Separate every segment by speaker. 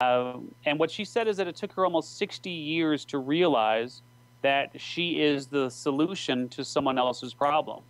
Speaker 1: And what she said is that it took her almost 60 years to realize that she is the solution to someone else's problem.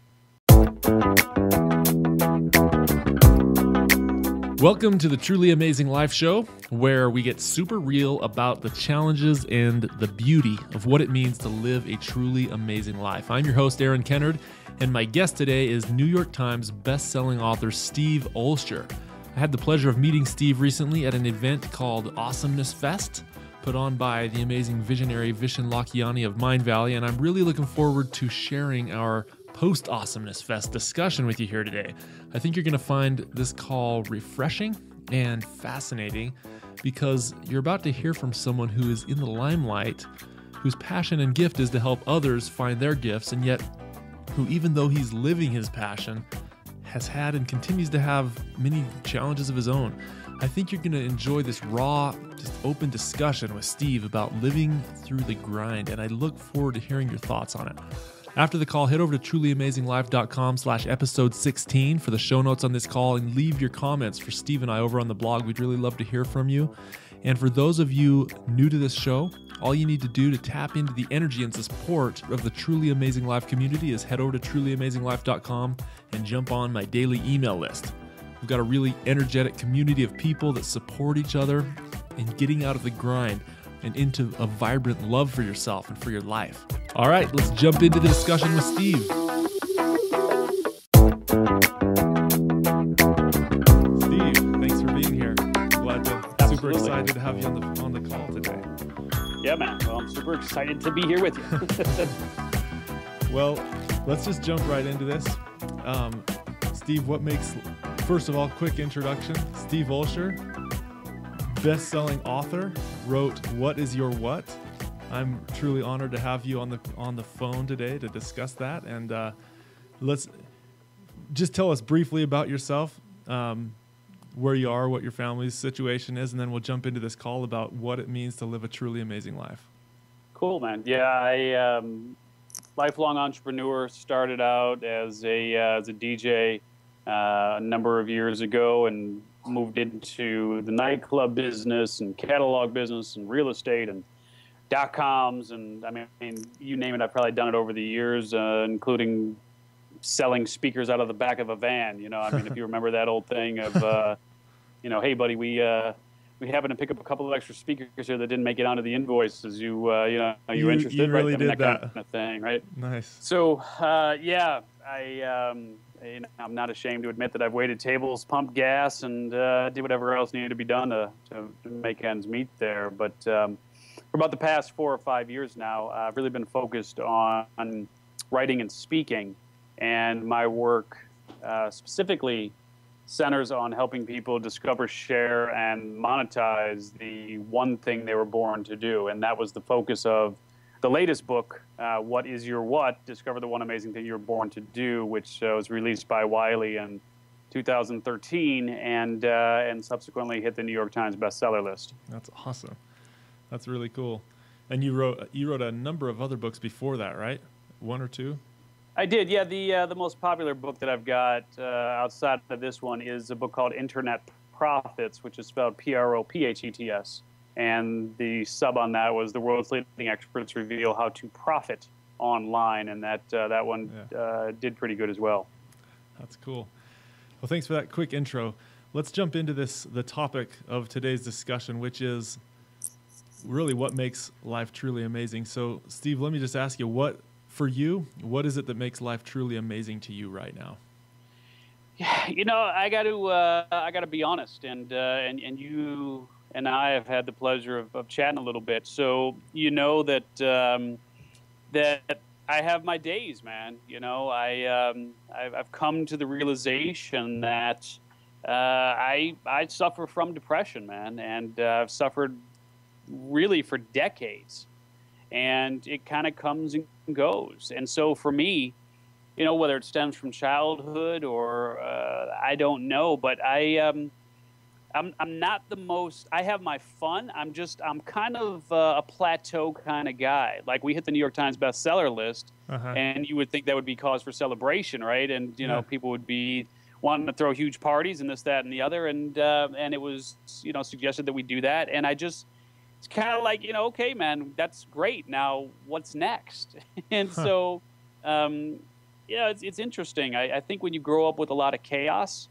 Speaker 2: Welcome to the Truly Amazing Life Show, where we get super real about the challenges and the beauty of what it means to live a truly amazing life. I'm your host, Aaron Kennard, and my guest today is New York Times bestselling author Steve Olsher. I had the pleasure of meeting Steve recently at an event called Awesomeness Fest, put on by the amazing visionary Vishen Lakhiani of Mind Valley, and I'm really looking forward to sharing our post-Awesomeness Fest discussion with you here today. I think you're going to find this call refreshing and fascinating because you're about to hear from someone who is in the limelight, whose passion and gift is to help others find their gifts, and yet who, even though he's living his passion, has had and continues to have many challenges of his own. I think you're going to enjoy this raw, just open discussion with Steve about living through the grind, and I look forward to hearing your thoughts on it. After the call, head over to trulyamazinglife.com/episode 16 for the show notes on this call and leave your comments for Steve and I over on the blog. We'd really love to hear from you. And for those of you new to this show, all you need to do to tap into the energy and support of the Truly Amazing Life community is head over to trulyamazinglife.com and jump on my daily email list. We've got a really energetic community of people that support each other in getting out of the grind and into a vibrant love for yourself and for your life. All right, let's jump into the discussion with Steve. Steve, thanks for being here. Super excited to have you on the call today.
Speaker 1: Yeah, man. Well, I'm super excited to be here with you.
Speaker 2: Well, let's just jump right into this. Steve, first of all, quick introduction. Steve Olsher, best-selling author, wrote What Is Your What? I'm truly honored to have you on the phone today to discuss that. And let's just tell us briefly about yourself, where you are, what your family's situation is, and then we'll jump into this call about what it means to live a truly amazing life.
Speaker 1: Cool, man. Yeah, I lifelong entrepreneur. Started out as a DJ a number of years ago, and moved into the nightclub business and catalog business and real estate and .coms, and I mean, you name it, I've probably done it over the years, including selling speakers out of the back of a van. You know, I mean, if you remember that old thing of, hey, buddy, we happened to pick up a couple of extra speakers here that didn't make it onto the invoices. You interested?
Speaker 2: You really
Speaker 1: right?
Speaker 2: did that.
Speaker 1: Kind of thing, right?
Speaker 2: Nice.
Speaker 1: So, I'm not ashamed to admit that I've waited tables, pumped gas, and did whatever else needed to be done to make ends meet there. But for about the past 4 or 5 years now, I've really been focused on writing and speaking, and my work specifically centers on helping people discover, share, and monetize the one thing they were born to do. And that was the focus of the latest book, What Is Your What? Discover the One Amazing Thing You Were Born to Do, which was released by Wiley in 2013 and subsequently hit the New York Times bestseller list.
Speaker 2: That's awesome. That's really cool. And you wrote a number of other books before that, right? One or two?
Speaker 1: I did, yeah. The most popular book that I've got outside of this one is a book called Internet Profits, which is spelled P-R-O-P-H-E-T-S. And the sub on that was The World's Leading Experts Reveal How to Profit Online, and that one did pretty good as well.
Speaker 2: That's cool. Well, thanks for that quick intro. Let's jump into the topic of today's discussion, which is really what makes life truly amazing. So, Steve, let me just ask you, what is it that makes life truly amazing to you right now?
Speaker 1: Yeah, I got to be honest, and you and I have had the pleasure of chatting a little bit. So that that I have my days, man. I've come to the realization that I suffer from depression, man, and I've suffered really for decades, and it kind of comes and goes. And so for me, whether it stems from childhood or I don't know, but I'm not the most. I have my fun. I'm kind of a plateau kind of guy. Like, we hit the New York Times bestseller list, and you would think that would be cause for celebration, right? And people would be wanting to throw huge parties and this, that, and the other. And it was, suggested that we do that. And it's kind of like, okay, man, that's great. Now what's next? And so, it's interesting. I think when you grow up with a lot of chaos,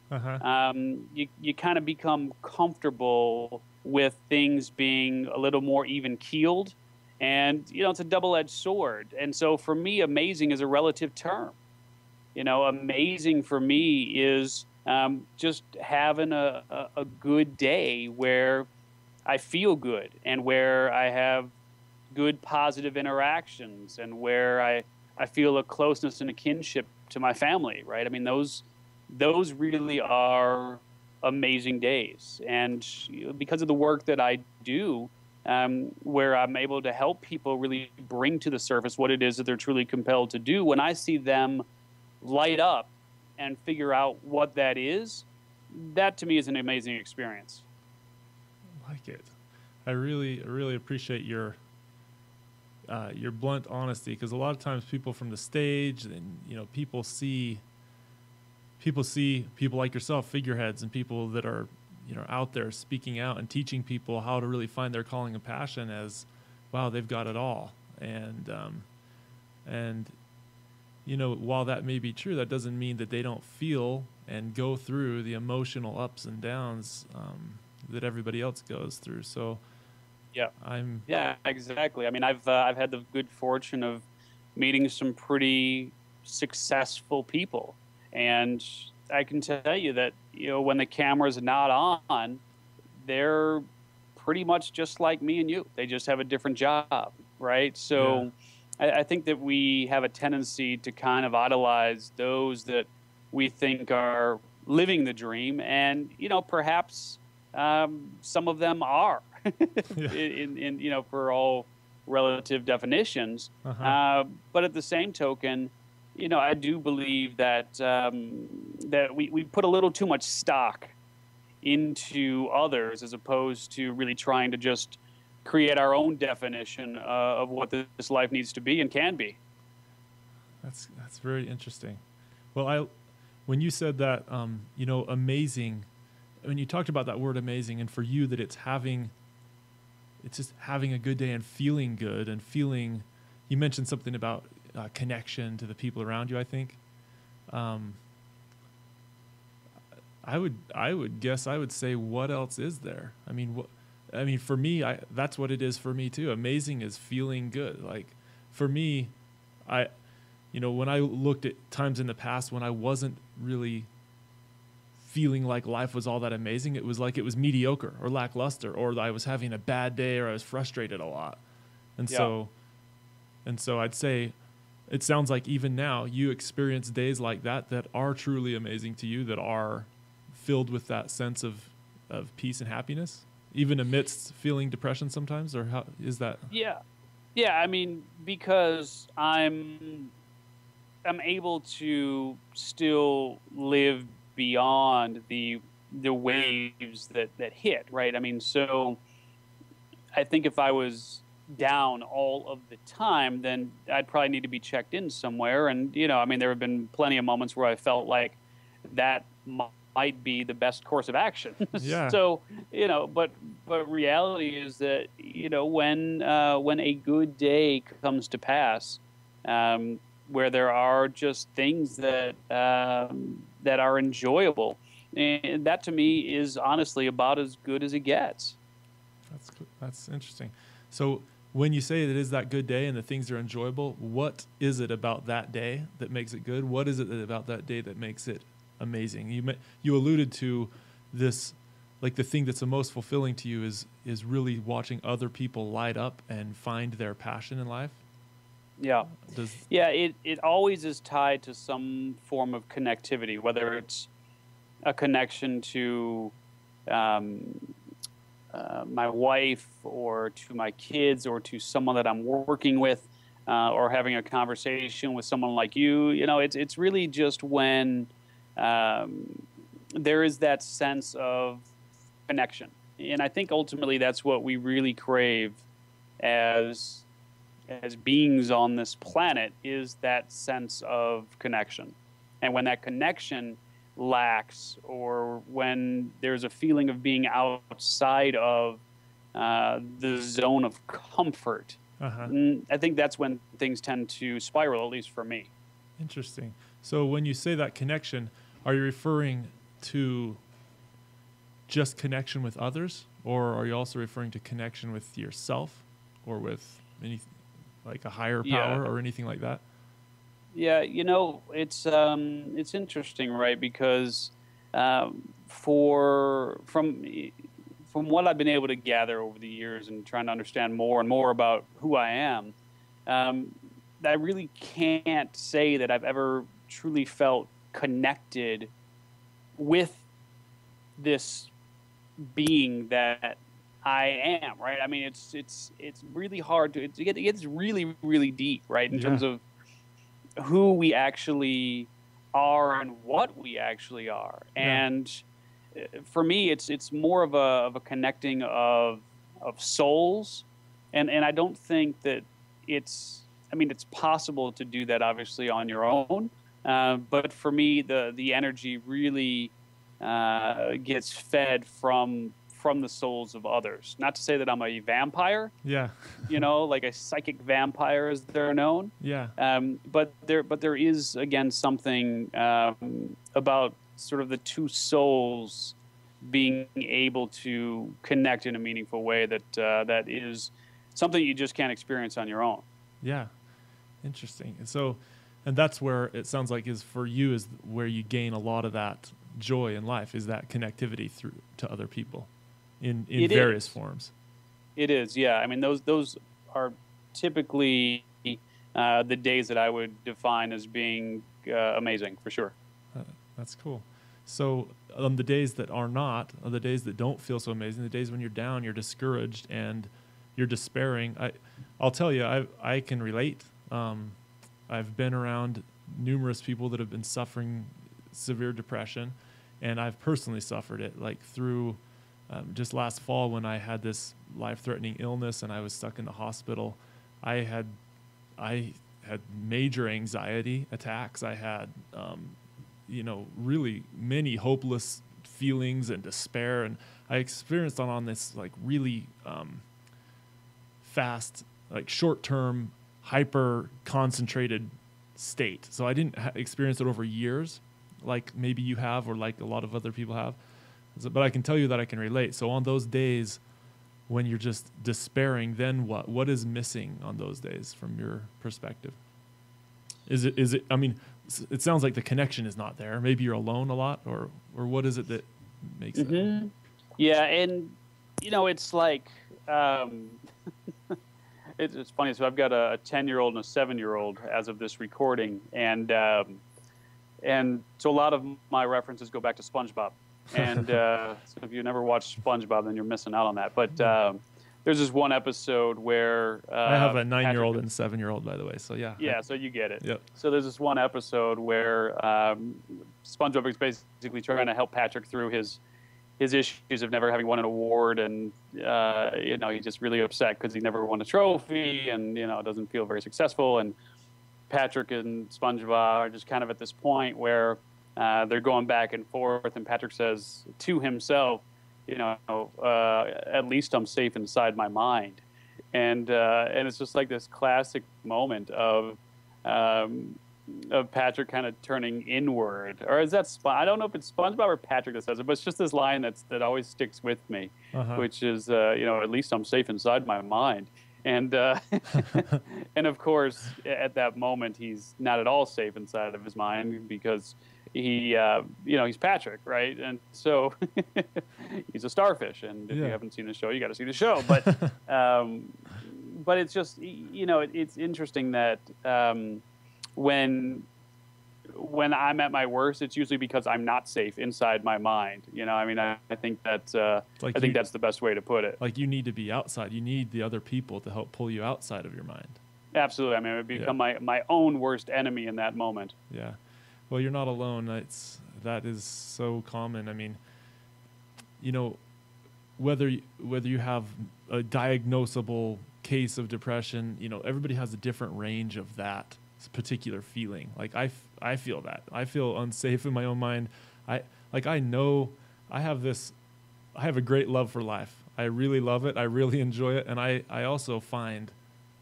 Speaker 1: you kind of become comfortable with things being a little more even keeled. And, it's a double-edged sword. And so for me, amazing is a relative term. Amazing for me is just having a good day where I feel good and where I have good positive interactions and where I feel a closeness and a kinship to my family, right? I mean, those really are amazing days. And because of the work that I do, where I'm able to help people really bring to the surface what it is that they're truly compelled to do, when I see them light up and figure out what that is, that to me is an amazing experience.
Speaker 2: I like it. I really appreciate your blunt honesty, because a lot of times people from the stage and people see people like yourself, figureheads, and people that are out there speaking out and teaching people how to really find their calling and passion as, wow, they've got it all. And while that may be true, that doesn't mean that they don't feel and go through the emotional ups and downs that everybody else goes through. So
Speaker 1: yeah, exactly. I mean, I've had the good fortune of meeting some pretty successful people, and I can tell you that when the camera's not on, they're pretty much just like me and you. They just have a different job, right? So. Yeah. I think that we have a tendency to kind of idolize those that we think are living the dream, and perhaps some of them are, in for all relative definitions. But at the same token, I do believe that that we put a little too much stock into others as opposed to really trying to just create our own definition of what this life needs to be and can be.
Speaker 2: That's very interesting. Well, when you said that, amazing, when you talked about that word amazing, and for you that it's just having a good day and feeling good and feeling, you mentioned something about connection to the people around you, I think. I would guess I would say, what else is there? I mean, for me, that's what it is for me too. Amazing is feeling good. Like for me, when I looked at times in the past when I wasn't really feeling like life was all that amazing, it was like it was mediocre or lackluster, or I was having a bad day, or I was frustrated a lot. And so I'd say it sounds like even now you experience days like that are truly amazing to you, that are filled with that sense of peace and happiness, even amidst feeling depression sometimes, or how is that?
Speaker 1: Yeah. I mean, because I'm able to still live beyond the waves that hit, right? I mean, so I think if I was down all of the time, then I'd probably need to be checked in somewhere. And, I mean, there have been plenty of moments where I felt like that might be the best course of action.
Speaker 2: Yeah.
Speaker 1: So, but reality is that, when a good day comes to pass, where there are just things that are enjoyable, and that to me is honestly about as good as it gets.
Speaker 2: That's interesting. So when you say it is that good day and the things are enjoyable, what is it about that day that makes it good? What is it about that day that makes it amazing? You alluded to this, like the thing that's the most fulfilling to you is really watching other people light up and find their passion in life.
Speaker 1: Yeah. It always is tied to some form of connectivity, whether it's a connection to my wife, or to my kids, or to someone that I'm working with, or having a conversation with someone like you. It's really just when there is that sense of connection. And I think ultimately that's what we really crave as beings on this planet, is that sense of connection. And when that connection lacks, or when there's a feeling of being outside of the zone of comfort,
Speaker 2: Uh-huh.
Speaker 1: I think that's when things tend to spiral, at least for me.
Speaker 2: Interesting. So when you say that connection, are you referring to just connection with others, or are you also referring to connection with yourself, or with any, like a higher
Speaker 1: Yeah.
Speaker 2: power or anything like that?
Speaker 1: Yeah, it's interesting, right? Because for from what I've been able to gather over the years and trying to understand more and more about who I am, um, I really can't say that I've ever truly felt connected with this being that I am, right? I mean, it's really hard to it gets really really deep, right? In
Speaker 2: Yeah.
Speaker 1: terms of who we actually are and what we actually are.
Speaker 2: Yeah.
Speaker 1: And for me, it's more of a connecting of souls, and I don't think that it's. I mean, it's possible to do that obviously on your own, but for me, the energy really gets fed from the souls of others. Not to say that I'm a vampire,
Speaker 2: Yeah.
Speaker 1: like a psychic vampire as they're known.
Speaker 2: Yeah.
Speaker 1: But there is again something about sort of the two souls being able to connect in a meaningful way that is something you just can't experience on your own.
Speaker 2: Yeah. Interesting. And that's where it sounds like is for you is where you gain a lot of that joy in life, is that connectivity through to other people in
Speaker 1: It
Speaker 2: various
Speaker 1: is.
Speaker 2: forms.
Speaker 1: It is. Yeah. I mean, those are typically the days that I would define as being amazing for sure.
Speaker 2: That's cool. So on the days that are not, on the days that don't feel so amazing, the days when you're down, you're discouraged, and you're despairing, I'll tell you, I can relate. I've been around numerous people that have been suffering severe depression, and I've personally suffered it, like through just last fall when I had this life-threatening illness and I was stuck in the hospital. I had major anxiety attacks. I had really many hopeless feelings and despair, and I experienced on this like really fast, like short-term, hyper concentrated state. So I didn't experience it over years like maybe you have, or like a lot of other people have, but I can tell you that I can relate. So on those days when you're just despairing, then what is missing on those days from your perspective? Is it I mean, it sounds like the connection is not there. Maybe you're alone a lot, or what is it that makes
Speaker 1: Mm-hmm. Yeah, and it's like it's funny. So I've got a 10-year-old and a 7-year-old as of this recording, and so a lot of my references go back to SpongeBob. And so if you never watched SpongeBob, then you're missing out on that. But there's this one episode where
Speaker 2: I have a 9-year-old
Speaker 1: Patrick,
Speaker 2: and 7-year-old, by the way. So yeah.
Speaker 1: yeah, so you get it.
Speaker 2: Yep.
Speaker 1: So there's this one episode where SpongeBob is basically trying to help Patrick through his issues of never having won an award, and he's just really upset because he never won a trophy, and doesn't feel very successful. And Patrick and SpongeBob are just kind of at this point where they're going back and forth, and Patrick says to himself, at least I'm safe inside my mind, and it's just like this classic moment of Patrick kind of turning inward, or is that I don't know if it's SpongeBob or Patrick that says it, but it's just this line that always sticks with me, which is at least I'm safe inside my mind, and and of course at that moment he's not at all safe inside of his mind because he he's Patrick, right? And so he's a starfish, and if you haven't seen the show, you got to see the show. But it's just it's interesting that when I'm at my worst, it's usually because I'm not safe inside my mind. I mean, I think that's I think that's the best way to put it.
Speaker 2: Like you need to be outside. You need the other people to help pull you outside of your mind.
Speaker 1: Absolutely. I mean, it would become my own worst enemy in that moment.
Speaker 2: Yeah. Well, you're not alone. That is so common. I mean, whether you have a diagnosable case of depression, everybody has a different range of that particular feeling. Like I feel that. I feel unsafe in my own mind. I know I have a great love for life. I really love it. I really enjoy it. And I also find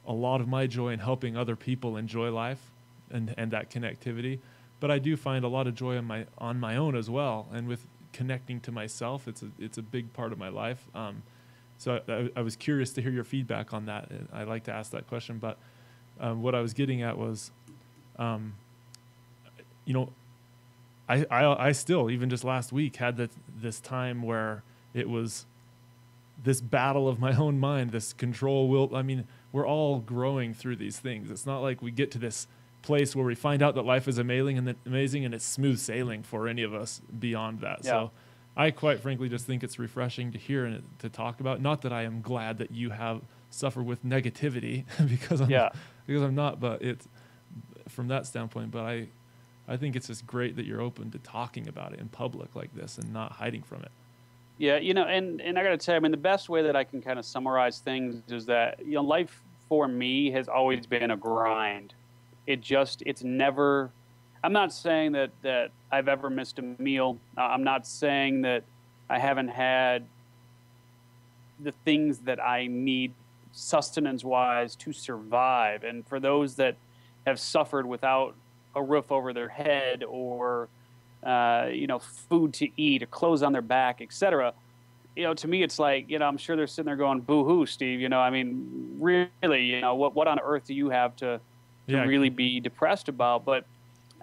Speaker 2: a lot of my joy in helping other people enjoy life and that connectivity. But I do find a lot of joy on my own as well. And with connecting to myself, it's a big part of my life. So I was curious to hear your feedback on that. I like to ask that question, but what I was getting at was, I still, even just last week, had this time where it was this battle of my own mind, this control will. I mean, we're all growing through these things. It's not like we get to this place where we find out that life is amazing and it's smooth sailing for any of us beyond that. Yeah. So I quite frankly just think it's refreshing to hear and to talk about. Not that I am glad that you have suffered with negativity because I'm not, but it's from that standpoint. But I think it's just great that you're open to talking about it in public like this and not hiding from it.
Speaker 1: Yeah, and I got to tell you, I mean, the best way that I can kind of summarize things is that, life for me has always been a grind. It's never, I'm not saying that I've ever missed a meal. I'm not saying that I haven't had the things that I need sustenance-wise to survive. And for those that have suffered without a roof over their head or food to eat, or clothes on their back, etc. To me, it's like, I'm sure they're sitting there going, "Boo-hoo, Steve." I mean, really, what on earth do you have to really be depressed about? But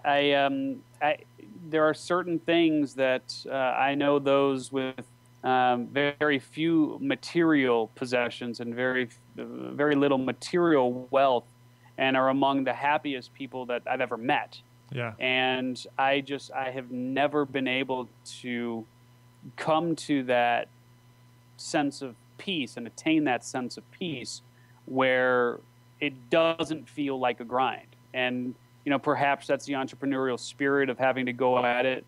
Speaker 1: there are certain things that I know those with very few material possessions and very little material wealth, and are among the happiest people that I've ever met.
Speaker 2: Yeah.
Speaker 1: And I have never been able to come to that sense of peace and attain that sense of peace where it doesn't feel like a grind. And, perhaps that's the entrepreneurial spirit of having to go at it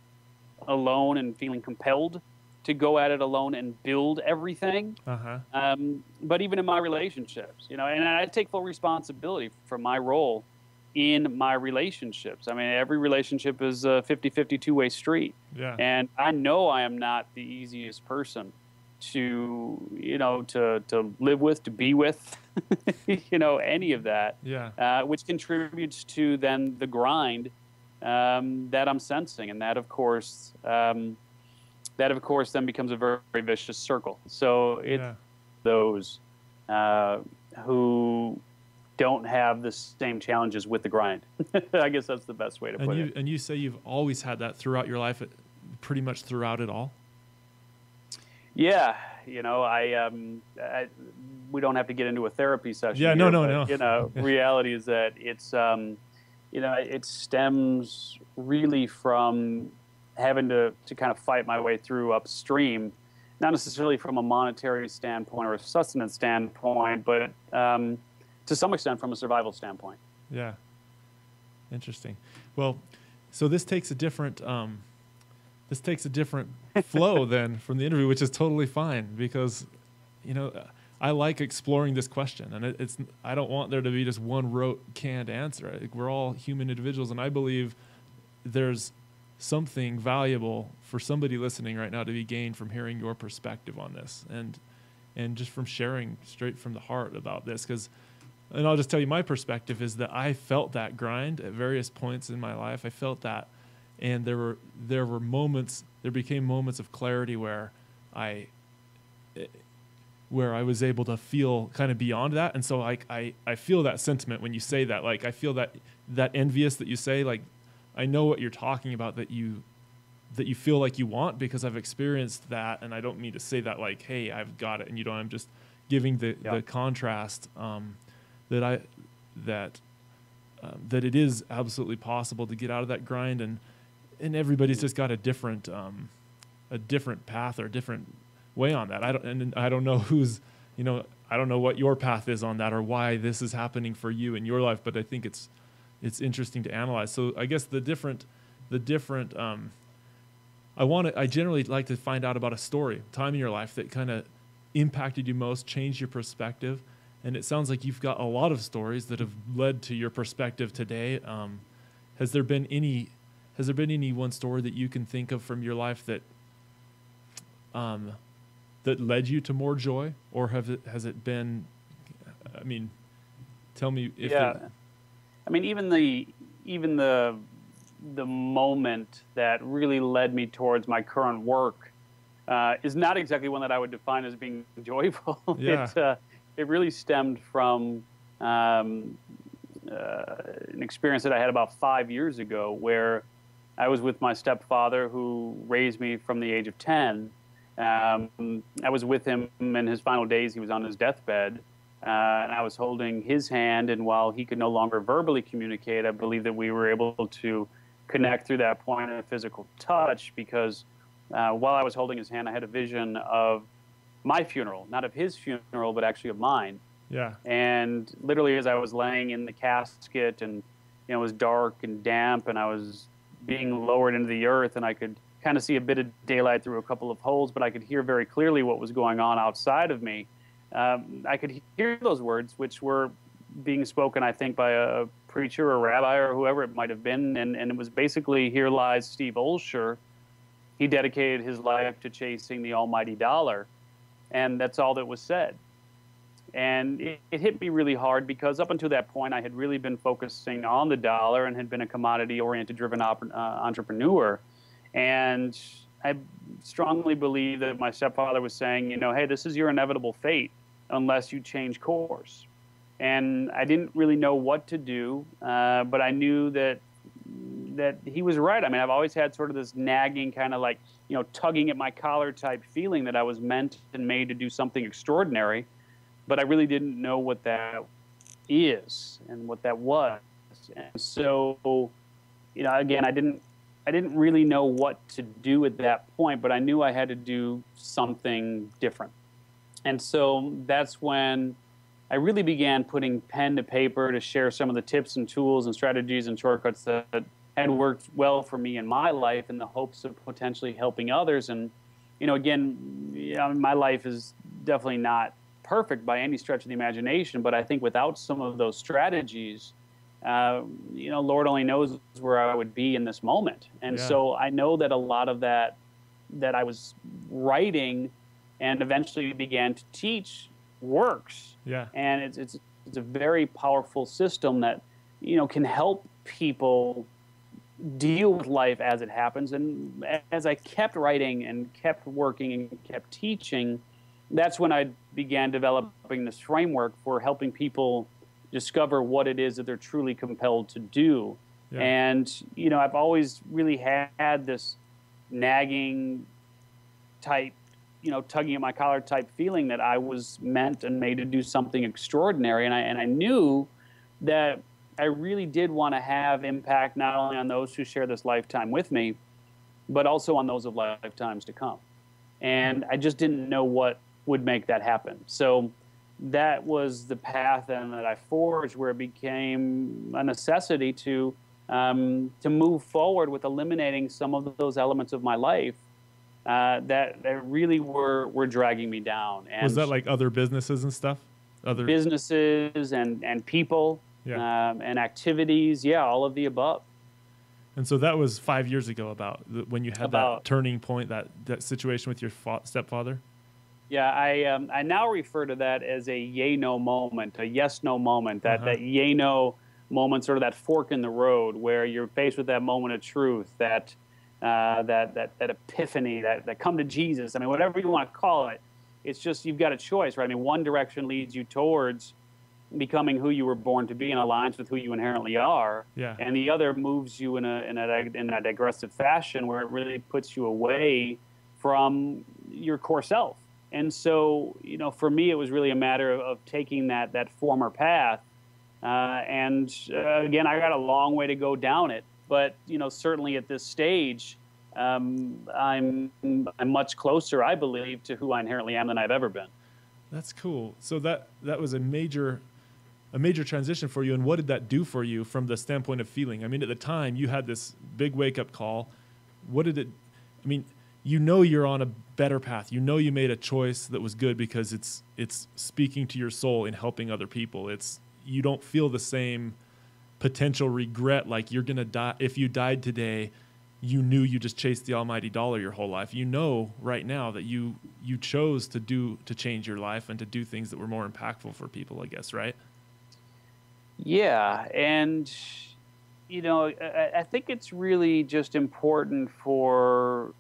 Speaker 1: alone and feeling compelled to go at it alone and build everything.
Speaker 2: Uh-huh.
Speaker 1: But even in my relationships, and I take full responsibility for my role in my relationships. I mean, every relationship is a 50-50 two-way street.
Speaker 2: Yeah.
Speaker 1: And I know I am not the easiest person to live with, to be with, any of that.
Speaker 2: Yeah.
Speaker 1: Which contributes to then the grind that I'm sensing. And that, of course, then becomes a very, very vicious circle. So it's those who don't have the same challenges with the grind. I guess that's the best way to put it.
Speaker 2: And you say you've always had that throughout your life, pretty much throughout it all?
Speaker 1: Yeah. We don't have to get into a therapy session.
Speaker 2: Yeah,
Speaker 1: here,
Speaker 2: no.
Speaker 1: Reality is that it's, it stems really from having to kind of fight my way through upstream, not necessarily from a monetary standpoint or a sustenance standpoint, but to some extent from a survival standpoint.
Speaker 2: Yeah. Interesting. Well, so this takes a different flow then from the interview, which is totally fine because, I like exploring this question, and I don't want there to be just one rote canned answer. We're all human individuals, and I believe there's something valuable for somebody listening right now to be gained from hearing your perspective on this and just from sharing straight from the heart about this. And I'll just tell you my perspective is that I felt that grind at various points in my life. I felt that, and there became moments of clarity where I was able to feel kind of beyond that. And so I feel that sentiment when you say that. Like, I feel that envious that you say, like, I know what you're talking about, that you feel like you want, because I've experienced that. And I don't mean to say that like, hey, I've got it. And I'm just giving the contrast that it is absolutely possible to get out of that grind, and everybody's just got a different path or a different way on that. I don't know I don't know what your path is on that or why this is happening for you in your life, but I think it's interesting to analyze. So I guess I generally like to find out about a story, time in your life that kind of impacted you most, changed your perspective. And it sounds like you've got a lot of stories that have led to your perspective today. Has there been Has there been any one story that you can think of from your life that that led you to more joy, or has it been? I mean, tell me if
Speaker 1: I mean, even the moment that really led me towards my current work is not exactly one that I would define as being joyful.
Speaker 2: Yeah.
Speaker 1: It really stemmed from an experience that I had about 5 years ago, where I was with my stepfather, who raised me from the age of 10. I was with him in his final days. He was on his deathbed. And I was holding his hand, and while he could no longer verbally communicate, I believe that we were able to connect through that point of physical touch, because while I was holding his hand, I had a vision of my funeral, not of his funeral, but actually of mine.
Speaker 2: Yeah.
Speaker 1: And literally, as I was laying in the casket, and it was dark and damp, and I was being lowered into the earth, and I could kind of see a bit of daylight through a couple of holes, but I could hear very clearly what was going on outside of me. I could hear those words, which were being spoken, I think, by a preacher or rabbi or whoever it might have been, and it was basically, "Here lies Steve Olsher. He dedicated his life to chasing the almighty dollar," and that's all that was said. And it hit me really hard, because up until that point, I had really been focusing on the dollar and had been a commodity-oriented, driven entrepreneur. And I strongly believe that my stepfather was saying, hey, this is your inevitable fate unless you change course. And I didn't really know what to do, but I knew that he was right. I mean, I've always had sort of this nagging kind of like, tugging at my collar type feeling that I was meant and made to do something extraordinary, but I really didn't know what that is and what that was. And so, again, I didn't really know what to do at that point, but I knew I had to do something different. And so that's when I really began putting pen to paper to share some of the tips and tools and strategies and shortcuts that had worked well for me in my life, in the hopes of potentially helping others. And, my life is definitely not perfect by any stretch of the imagination, but I think without some of those strategies, Lord only knows where I would be in this moment. And so I know that a lot of that I was writing and eventually began to teach works.
Speaker 2: Yeah.
Speaker 1: And it's a very powerful system that, can help people deal with life as it happens. And as I kept writing and kept working and kept teaching, that's when I began developing this framework for helping people discover what it is that they're truly compelled to do. Yeah. And, I've always really had this nagging type, tugging at my collar type feeling that I was meant and made to do something extraordinary. And I knew that I really did want to have impact not only on those who share this lifetime with me, but also on those of lifetimes to come. And I just didn't know what would make that happen. So that was the path then that I forged, where it became a necessity to move forward with eliminating some of those elements of my life that really were dragging me down. And
Speaker 2: was that like other businesses and stuff? Other
Speaker 1: businesses and people, and activities, all of the above.
Speaker 2: And so that was 5 years ago, when you had that turning point, that situation with your stepfather?
Speaker 1: Yeah, I now refer to that as a yay-no moment, a yes-no moment, that yay-no moment, sort of that fork in the road where you're faced with that moment of truth, that epiphany, that come to Jesus. I mean, whatever you want to call it, it's just you've got a choice, right? I mean, one direction leads you towards becoming who you were born to be in alliance with who you inherently are, and the other moves you in a digressive fashion where it really puts you away from your core self. And so, for me, it was really a matter of taking that former path. And again, I got a long way to go down it. But, certainly at this stage, I'm much closer, I believe, to who I inherently am than I've ever been.
Speaker 2: That's cool. So that was a major transition for you. And what did that do for you from the standpoint of feeling? I mean, at the time, you had this big wake-up call. What did it – I mean – you're on a better path. You made a choice that was good because it's speaking to your soul and helping other people. You don't feel the same potential regret, like you're going to die. If you died today, you knew you just chased the almighty dollar your whole life. You know right now that you chose to change your life and to do things that were more impactful for people, I guess, right?
Speaker 1: Yeah, and I think it's really just important for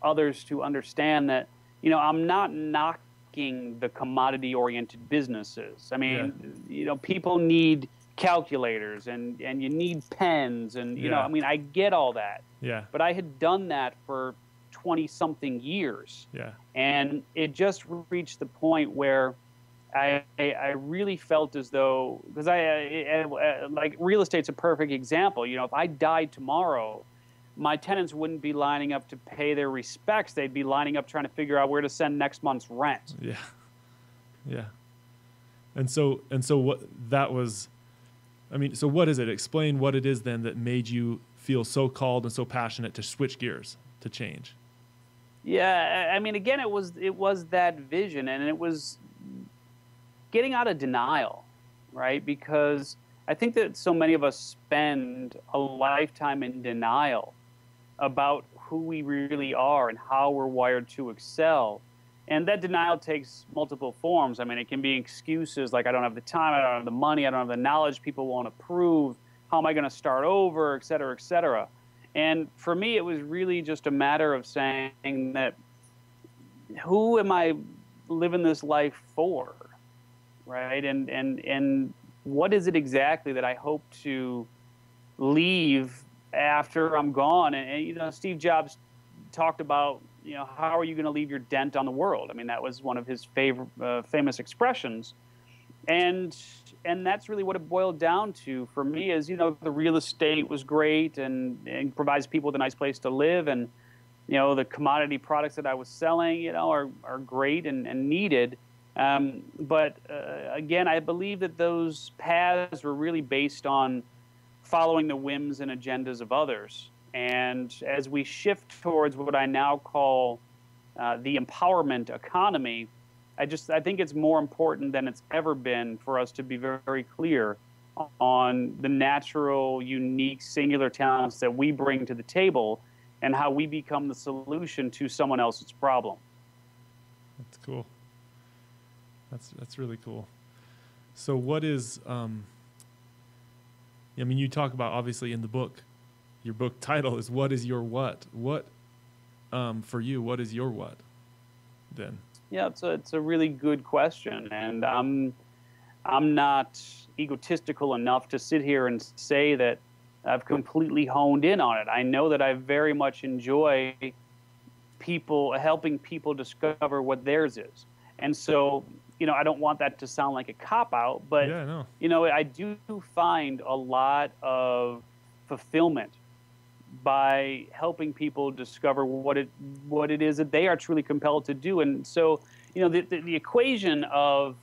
Speaker 1: others to understand that, I'm not knocking the commodity oriented businesses. I
Speaker 2: Yeah.
Speaker 1: mean, people need calculators and you need pens and,
Speaker 2: Yeah.
Speaker 1: I mean, I get all that,
Speaker 2: Yeah.
Speaker 1: but I had done that for 20 something years.
Speaker 2: Yeah.
Speaker 1: And it just reached the point where I really felt as though, because like real estate's a perfect example. If I died tomorrow, my tenants wouldn't be lining up to pay their respects. They'd be lining up trying to figure out where to send next month's rent.
Speaker 2: Yeah. Yeah. And so what that was, I mean, so what is it? Explain what it is then that made you feel so called and so passionate to switch gears, to change.
Speaker 1: Yeah, I mean, again, it was that vision, and it was getting out of denial, right? Because I think that so many of us spend a lifetime in denial about who we really are and how we're wired to excel. And that denial takes multiple forms. I mean, it can be excuses like, I don't have the time, I don't have the money, I don't have the knowledge, people won't approve, how am I going to start over, et cetera, et cetera. And for me, it was really just a matter of saying that, who am I living this life for, right? And what is it exactly that I hope to leave after I'm gone? And Steve Jobs talked about, how are you going to leave your dent on the world? I mean, that was one of his famous expressions. And that's really what it boiled down to for me is, the real estate was great and provides people with a nice place to live. And, the commodity products that I was selling, are great and needed. But again, I believe that those paths were really based on following the whims and agendas of others. And as we shift towards what I now call the empowerment economy, I think it's more important than it's ever been for us to be very, very clear on the natural, unique, singular talents that we bring to the table and how we become the solution to someone else's problem.
Speaker 2: That's cool. That's really cool. So what is, I mean, you talk about, obviously in the book, your book title is What is Your What? What, for you, what is your what then?
Speaker 1: Yeah, it's a really good question. And I'm not egotistical enough to sit here and say that I've completely honed in on it. I know that I very much enjoy helping people discover what theirs is. And so, I don't want that to sound like a cop-out, but,
Speaker 2: Yeah, no.
Speaker 1: I do find a lot of fulfillment by helping people discover what it is that they are truly compelled to do. And so, the equation of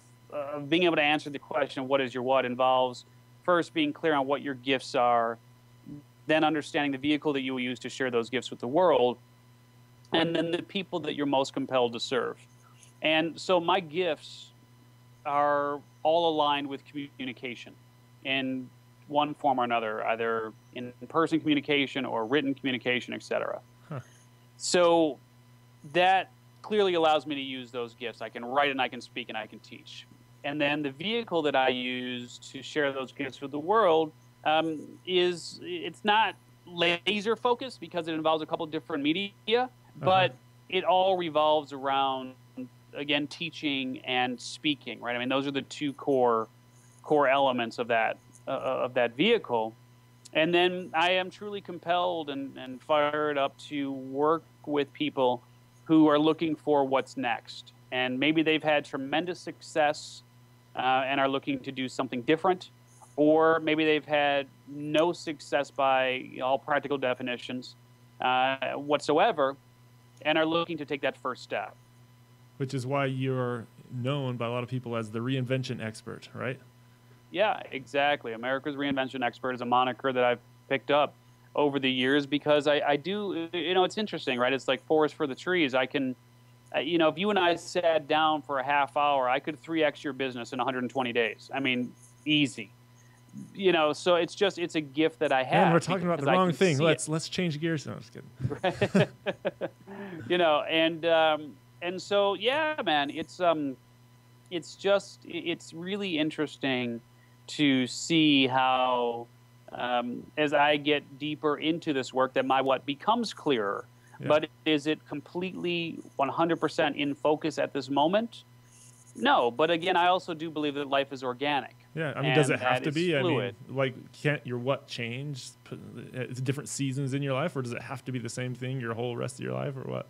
Speaker 1: being able to answer the question, what is your what, involves first being clear on what your gifts are, then understanding the vehicle that you will use to share those gifts with the world, and then the people that you're most compelled to serve. And so my gifts are all aligned with communication in one form or another, either in-person communication or written communication, etc.
Speaker 2: Huh.
Speaker 1: So that clearly allows me to use those gifts. I can write and I can speak and I can teach. And then the vehicle that I use to share those gifts with the world it's not laser focused because it involves a couple different media, but it all revolves around, again, teaching and speaking, right? I mean, those are the two core elements of that vehicle. And then I am truly compelled and fired up to work with people who are looking for what's next. And maybe they've had tremendous success and are looking to do something different, or maybe they've had no success by all practical definitions whatsoever and are looking to take that first step.
Speaker 2: Which is why you're known by a lot of people as the reinvention expert, right?
Speaker 1: Yeah, exactly. America's reinvention expert is a moniker that I've picked up over the years because I do, it's interesting, right? It's like forest for the trees. I can, if you and I sat down for a half hour, I could 3x your business in 120 days. I mean, easy. So it's a gift that I
Speaker 2: And we're
Speaker 1: have
Speaker 2: talking about the
Speaker 1: because I
Speaker 2: wrong
Speaker 1: can
Speaker 2: thing.
Speaker 1: see it.
Speaker 2: Let's change gears. No, I'm just kidding.
Speaker 1: Right? And so yeah, man, it's really interesting to see how as I get deeper into this work that my what becomes clearer.
Speaker 2: Yeah.
Speaker 1: But is it completely 100% in focus at this moment? No, but again, I also do believe that life is organic
Speaker 2: Yeah, I mean, does it
Speaker 1: and
Speaker 2: have
Speaker 1: that
Speaker 2: to
Speaker 1: it's
Speaker 2: be? I mean,
Speaker 1: fluid.
Speaker 2: like, can't your what change? Different seasons in your life, or does it have to be the same thing your whole rest of your life, or what?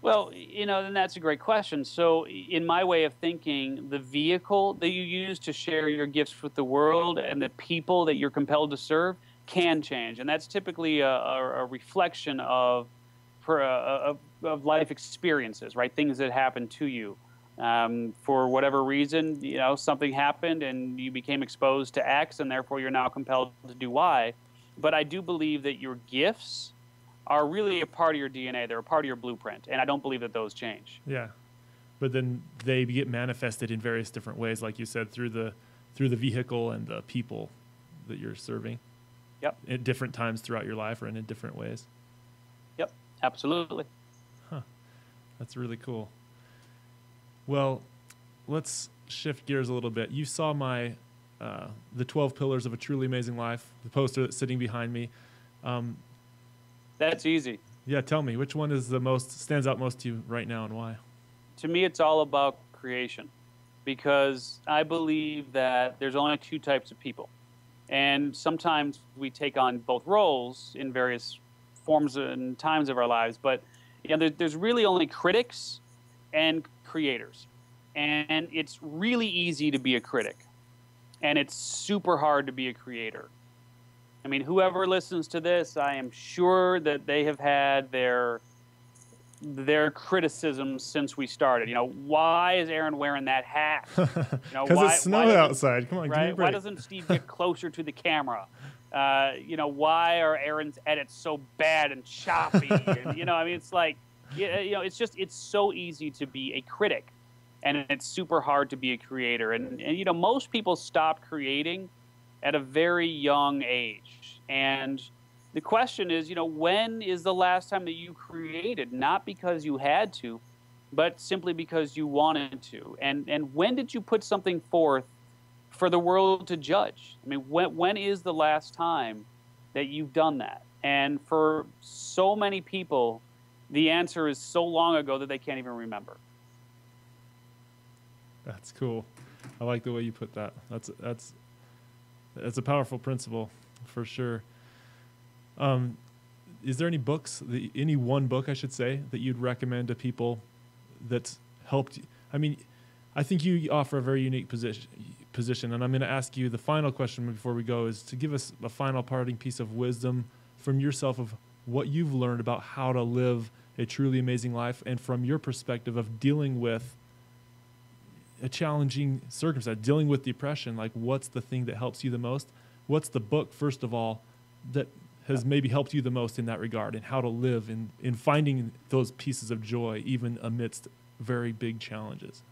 Speaker 1: Well, then that's a great question. So, in my way of thinking, the vehicle that you use to share your gifts with the world and the people that you're compelled to serve can change, and that's typically a reflection of life experiences, right? Things that happen to you. For whatever reason, something happened and you became exposed to X, and therefore you're now compelled to do Y. But I do believe that your gifts are really a part of your DNA. They're a part of your blueprint, and I don't believe that those change.
Speaker 2: Yeah, but then they get manifested in various different ways, like you said, through the vehicle and the people that you're serving.
Speaker 1: Yep.
Speaker 2: At different times throughout your life, or in different ways.
Speaker 1: Yep. Absolutely.
Speaker 2: Huh. That's really cool. Well, let's shift gears a little bit. You saw my the 12 Pillars of a Truly Amazing Life, the poster that's sitting behind me.
Speaker 1: That's easy.
Speaker 2: Yeah, tell me, which one is stands out most to you right now, and why?
Speaker 1: To me, it's all about creation, because I believe that there's only two types of people. And sometimes we take on both roles in various forms and times of our lives, but there's really only critics and creators. And it's really easy to be a critic, and it's super hard to be a creator. I mean, whoever listens to this, I am sure that they have had their criticisms since we started. Why is Aaron wearing that hat?
Speaker 2: Because it's snowing outside. Come on, give me a
Speaker 1: right?
Speaker 2: break.
Speaker 1: Why doesn't Steve get closer to the camera? Why are Aaron's edits so bad and choppy? And, I mean, it's like, it's so easy to be a critic, and it's super hard to be a creator. And most people stop creating at a very young age. And the question is, when is the last time that you created? Not because you had to, but simply because you wanted to. And when did you put something forth for the world to judge? I mean, when is the last time that you've done that? And for so many people, the answer is so long ago that they can't even remember.
Speaker 2: That's cool. I like the way you put that. That's a powerful principle, for sure. Is there any books, any one book, I should say, that you'd recommend to people that's helped you? I mean, I think you offer a very unique position, and I'm going to ask you the final question before we go is to give us a final parting piece of wisdom from yourself of what you've learned about how to live a truly amazing life, and from your perspective of dealing with a challenging circumstance, dealing with depression. Like, what's the thing that helps you the most? What's the book, first of all, that has maybe helped you the most in that regard, and how to live in finding those pieces of joy even amidst very big challenges?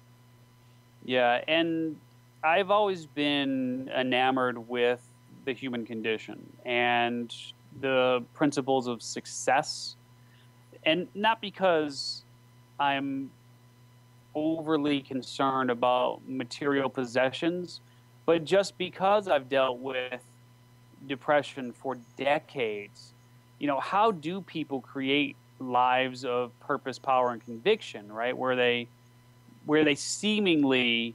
Speaker 1: Yeah, and I've always been enamored with the human condition and the principles of success, and not because I'm overly concerned about material possessions, but just because I've dealt with depression for decades. How do people create lives of purpose, power, and conviction, right? Where they seemingly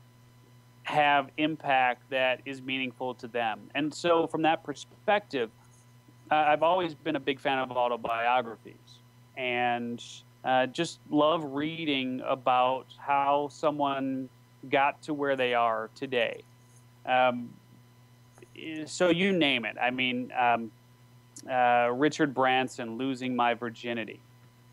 Speaker 1: have impact that is meaningful to them. And so from that perspective, I've always been a big fan of autobiographies, and just love reading about how someone got to where they are today. So you name it. I mean, Richard Branson, Losing My Virginity,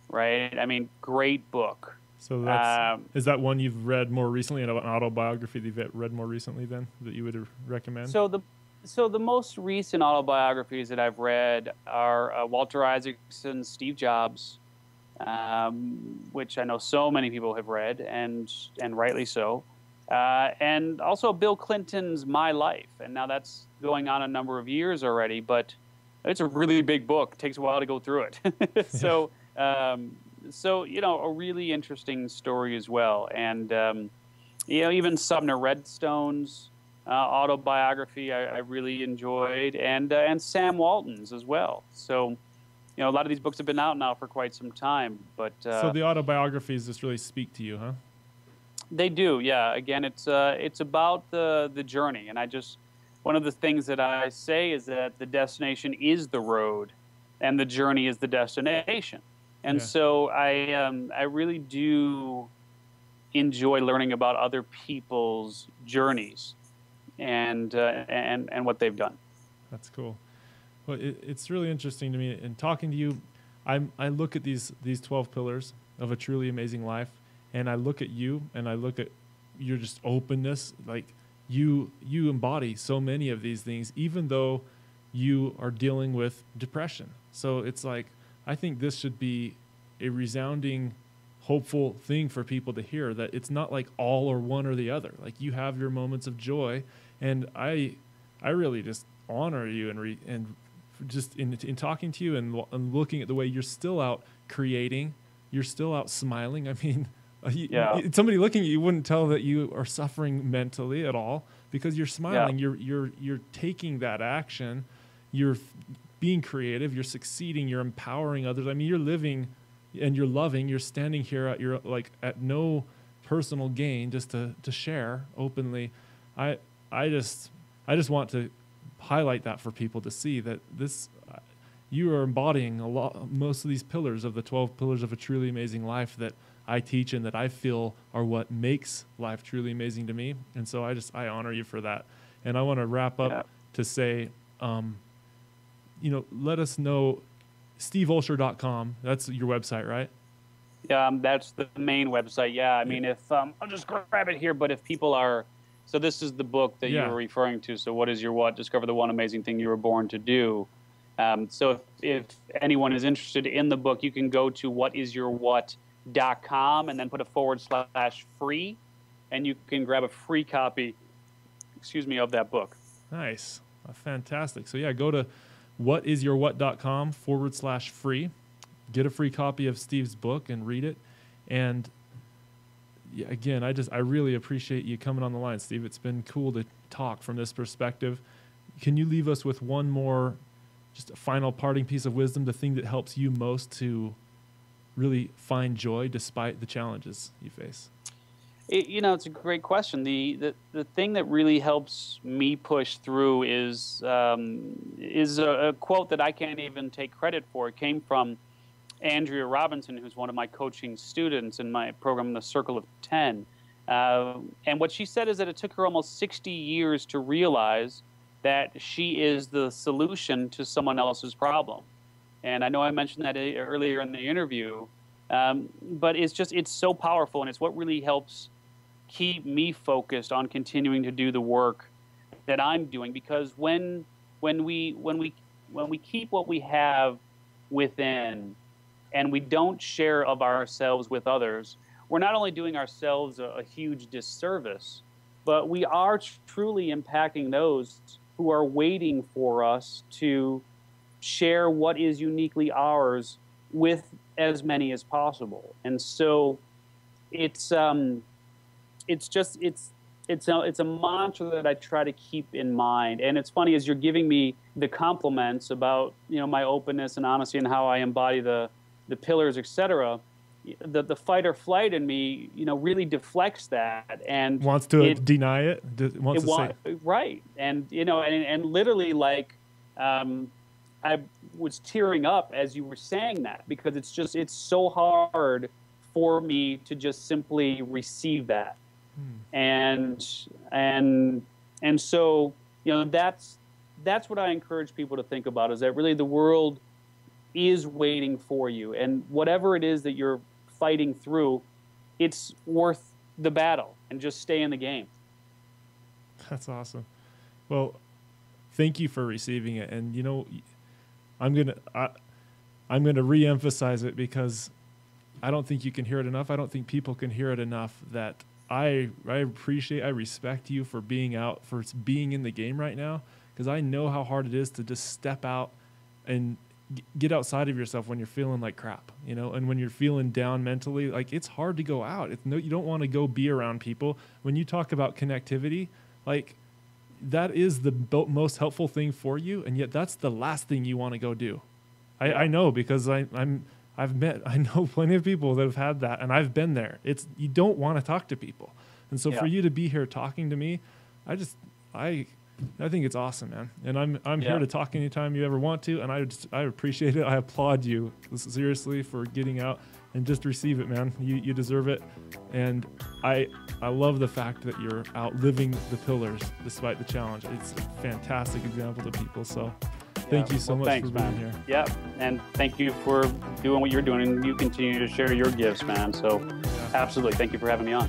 Speaker 1: right? I mean, great book.
Speaker 2: So is that one you've read more recently, an autobiography that you've read more recently then that you would recommend?
Speaker 1: So the most recent autobiographies that I've read are Walter Isaacson's Steve Jobs, which I know so many people have read, and rightly so. and also Bill Clinton's My Life. And now that's going on a number of years already, but it's a really big book. It takes a while to go through it.
Speaker 2: Yeah.
Speaker 1: So, a really interesting story as well. And, even Sumner Redstone's autobiography I really enjoyed, and Sam Walton's as well. So, a lot of these books have been out now for quite some time, but
Speaker 2: So the autobiographies just really speak to you, huh?
Speaker 1: they do. Yeah. Again, it's about the journey, and one of the things that I say is that the destination is the road, and the journey is the destination. And
Speaker 2: Yeah.
Speaker 1: so I really do enjoy learning about other people's journeys and what they've done.
Speaker 2: That's cool. Well, it's really interesting to me. In talking to you, I look at these 12 pillars of a truly amazing life, and I look at you, and I look at your just openness. Like you embody so many of these things, even though you are dealing with depression. So it's like, I think this should be a resounding, hopeful thing for people to hear, that it's not like all or one or the other. Like you have your moments of joy, and I really just honor you and just in talking to you and looking at the way you're still out creating, you're still out smiling. I mean,
Speaker 1: Yeah.
Speaker 2: somebody looking at you wouldn't tell that you are suffering mentally at all, because you're smiling.
Speaker 1: Yeah.
Speaker 2: You're taking that action. You're being creative. You're succeeding. You're empowering others. I mean, you're living and you're loving. You're standing here at no personal gain, just to share openly. I just want to highlight that for people to see that you are embodying most of these pillars of the 12 pillars of a truly amazing life that I teach and that I feel are what makes life truly amazing to me. And so I honor you for that. And I want to wrap up to say, let us know, steveolsher.com. That's your website, right?
Speaker 1: Yeah, that's the main website. Yeah, I mean, if I'll just grab it here, but if people are, so this is the book that you were referring to. So what is your what? Discover the one amazing thing you were born to do. So if anyone is interested in the book, you can go to whatisyourwhat.com and then put a /free, and you can grab a free copy, of that book.
Speaker 2: Nice. Fantastic. So yeah, go to whatisyourwhat.com /free. Get a free copy of Steve's book and read it. And yeah, again, I really appreciate you coming on the line, Steve. It's been cool to talk from this perspective. Can you leave us with one more, just a final parting piece of wisdom, the thing that helps you most to really find joy despite the challenges you face?
Speaker 1: It's a great question. The thing that really helps me push through is a quote that I can't even take credit for. It came from Andrea Robinson, who's one of my coaching students in my program, The Circle of 10. And what she said is that it took her almost 60 years to realize that she is the solution to someone else's problem. And I know I mentioned that earlier in the interview, but it's so powerful, and it's what really helps keep me focused on continuing to do the work that I'm doing. Because when we keep what we have within, and we don't share of ourselves with others, we're not only doing ourselves a huge disservice, but we are truly impacting those who are waiting for us to share what is uniquely ours with as many as possible. And so it's a mantra that I try to keep in mind. And it's funny, as you're giving me the compliments about my openness and honesty and how I embody the pillars, etc., the fight or flight in me, really deflects that and
Speaker 2: wants to deny it.
Speaker 1: Right, and and literally, like, I was tearing up as you were saying that, because it's so hard for me to just simply receive that, and so that's what I encourage people to think about, is that really the world is waiting for you, and whatever it is that you're fighting through, it's worth the battle, and just stay in the game.
Speaker 2: That's awesome. Well, thank you for receiving it. And I'm gonna re-emphasize it, because I don't think you can hear it enough. I don't think people can hear it enough, that I respect you for being in the game right now, because I know how hard it is to just step out and get outside of yourself when you're feeling like crap, you know, and when you're feeling down mentally. Like, it's hard to go out. You don't want to go be around people. When you talk about connectivity, like, that is the most helpful thing for you, and yet that's the last thing you want to go do. I know, because I know plenty of people that have had that, and I've been there. You don't want to talk to people, and so for you to be here talking to me, I think it's awesome, man. And I'm here to talk anytime you ever want to, and I appreciate it. I applaud you seriously for getting out and just receive it, man. You deserve it, and I love the fact that you're out living the pillars despite the challenge. It's a fantastic example to people. So thank you so much for being here.
Speaker 1: Yeah, and thank you for doing what you're doing, and you continue to share your gifts, man. So absolutely, thank you for having me on.